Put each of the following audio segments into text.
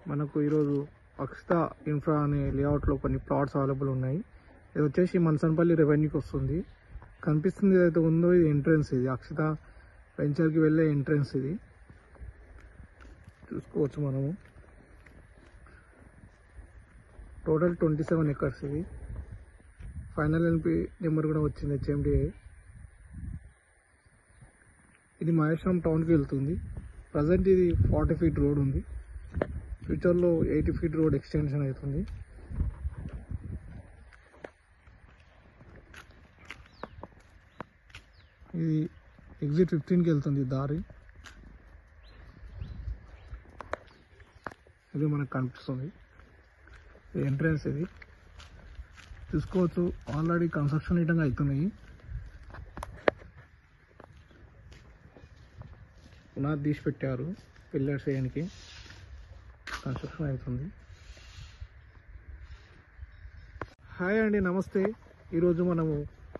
మనకు ఈరోజు అక్షిత ఇన్ఫ్రా అనే లేఅవుట్లో కొన్ని ప్లాట్స్ అవైలబుల్ ఉన్నాయి. ఇది వచ్చేసి మనసనపల్లి రెవెన్యూకి వస్తుంది. కనిపిస్తుంది ఏదైతే ఉందో ఇది ఎంట్రన్స్. ఇది అక్షిత వెంచర్కి వెళ్ళే ఎంట్రన్స్. ఇది చూసుకోవచ్చు మనము. Total 27 acres. ఇది ఫైనల్ ఎన్పి నెంబర్ కూడా వచ్చింది HMDA. ఇది మహేశ్వరం టౌన్కి వెళ్తుంది. ప్రజెంట్ ఇది 40 ఫీట్ రోడ్ ఉంది. ఫ్యూచర్లో 80 ఫీట్ రోడ్ ఎక్స్టెన్షన్ అవుతుంది. ఇది ఎగ్జిట్ 15కి వెళ్తుంది దారి. ఇది మనకు కనిపిస్తుంది ఎంట్రన్స్. ఇది చూసుకోవచ్చు. ఆల్రెడీ కన్స్ట్రక్షన్ ఐటంగా అవుతున్నాయి. పునాది తీసి పెట్టారు. పిల్లర్స్ వేయడానికి కన్స్ట్రక్షన్ అవుతుంది. హాయ్ అండి, నమస్తే. ఈరోజు మనము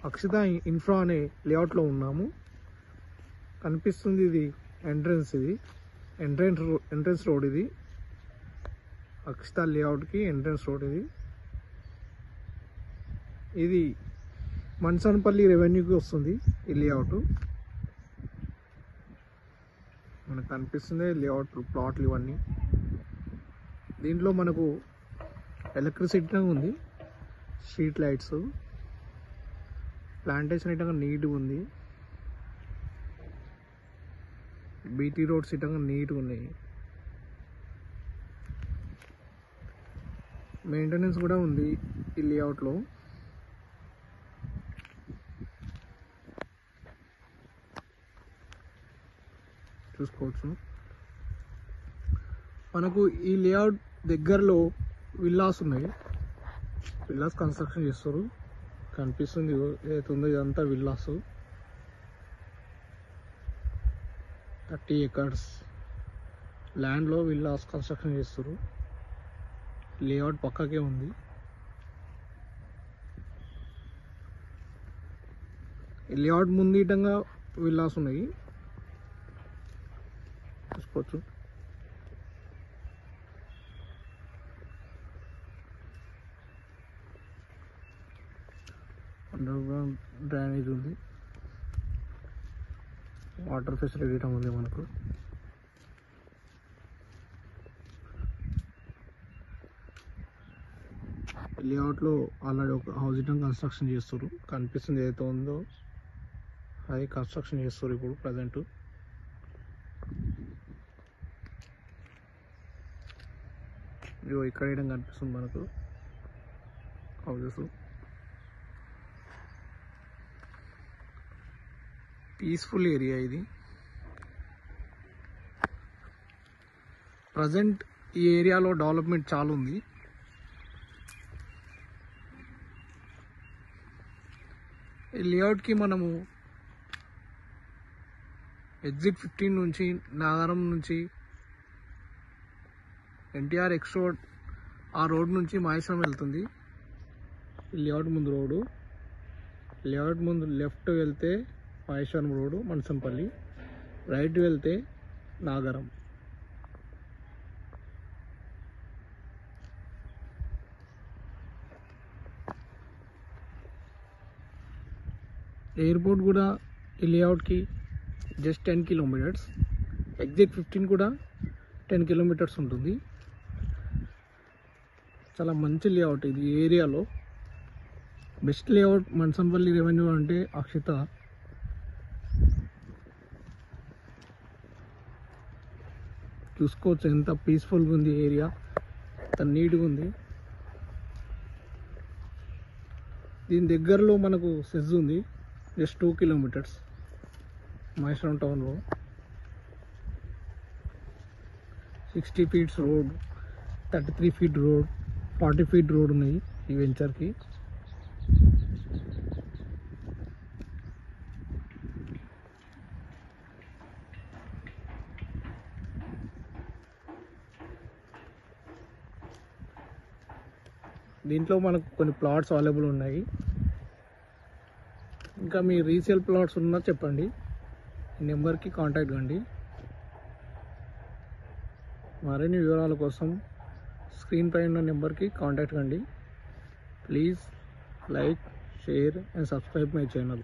అక్షిత ఇన్ఫ్రా అనే లేఅవుట్లో ఉన్నాము. కనిపిస్తుంది ఇది ఎంట్రన్స్. ఇది ఎంట్రన్స్ రోడ్. ఇది అక్షిత లేఅవుట్కి ఎంట్రన్స్ రోడ్. ఇది మనసనపల్లి రెవెన్యూకి వస్తుంది ఈ లేఅవుట్. మనకు కనిపిస్తుంది లేఅవుట్ ప్లాట్లు ఇవన్నీ. దీంట్లో మనకు ఎలక్ట్రిసిటీ ఉంది, స్ట్రీట్ లైట్స్, ప్లాంటేషన్ ఇటంగా నీట్గా ఉంది, బీటీ రోడ్స్ ఇటంగా నీట్గా ఉన్నాయి. మెయింటెనెన్స్ కూడా ఉంది ఈ లేఅవుట్లో. చూసుకోవచ్చు. మనకు ఈ లేఅవుట్ దగ్గరలో విల్లాస్ ఉన్నాయి. విల్లాస్ కన్స్ట్రక్షన్ చేస్తారు. కనిపిస్తుంది ఏదైతే ఉందో ఇదంతా విల్లాస్. 30 ఎకర్స్ ల్యాండ్లో విల్లాస్ కన్స్ట్రక్షన్ చేస్తారు. లేఅవుట్ పక్కకే ఉంది. ఈ లేఅవుట్ ముందుటంగా విల్లాస్ ఉన్నాయి. చూసుకోవచ్చు. అండర్ గ్రౌండ్ డ్రైనేజ్ ఉంది. వాటర్ ఫెసిలిటీ ఉంది మనకు. లేఅవుట్లో ఆల్రెడీ ఒక హౌసింగ్ కన్స్ట్రక్షన్ చేస్తారు. కనిపిస్తుంది ఏదైతే ఉందో అది కన్స్ట్రక్షన్ చేస్తారు ఇప్పుడు ప్రజెంట్. ఇదిగో ఇక్కడ వేయడం కనిపిస్తుంది మనకు హౌజెస్. పీస్ఫుల్ ఏరియా ఇది. ప్రజెంట్ ఈ ఏరియాలో డెవలప్మెంట్ చాలా ఉంది. ఈ లేఅవుట్కి మనము ఎగ్జిట్ 15 నుంచి నాగారం నుంచి NTR X రోడ్, ఆ రోడ్ నుంచి మహేశ్వరం వెళ్తుంది. ఈ లేఅవుట్ ముందు రోడ్డు. లేఅవుట్ ముందు లెఫ్ట్ వెళ్తే మహేశ్వరం రోడ్డు మనసంపల్లి, రైట్ వెళ్తే నాగారం. ఎయిర్పోర్ట్ కూడా ఈ లేఅవుట్కి జస్ట్ 10 కిలోమీటర్స్. ఎగ్జిట్ 15 కూడా 10 కిలోమీటర్స్ ఉంటుంది. చాలా మంచి లేఅవుట్ ఇది. ఏరియాలో బెస్ట్ లేఅవుట్ మనసంపల్లి రెవెన్యూ అంటే అక్షిత. చూసుకోవచ్చు ఎంత పీస్ఫుల్గా ఉంది ఏరియా, ఎంత నీట్గా ఉంది. దీని దగ్గరలో మనకు సెజ్ ఉంది, జస్ట్ 2 కిలోమీటర్స్ మహేశ్వరం టౌన్లో. 60 feets road, 33 feet road, 40 feet road ఉన్నాయి ఈ వెంచర్కి. దీంట్లో మనకు కొన్ని ప్లాట్స్ అవైలబుల్ ఉన్నాయి. ఇంకా మీ రీసేల్ ప్లాట్స్ ఉన్నా చెప్పండి, ఈ నెంబర్కి కాంటాక్ట్ కండి. మరిన్ని వివరాల కోసం స్క్రీన్ పై ఉన్న నెంబర్కి కాంటాక్ట్ కండి. Please like, share and subscribe my channel.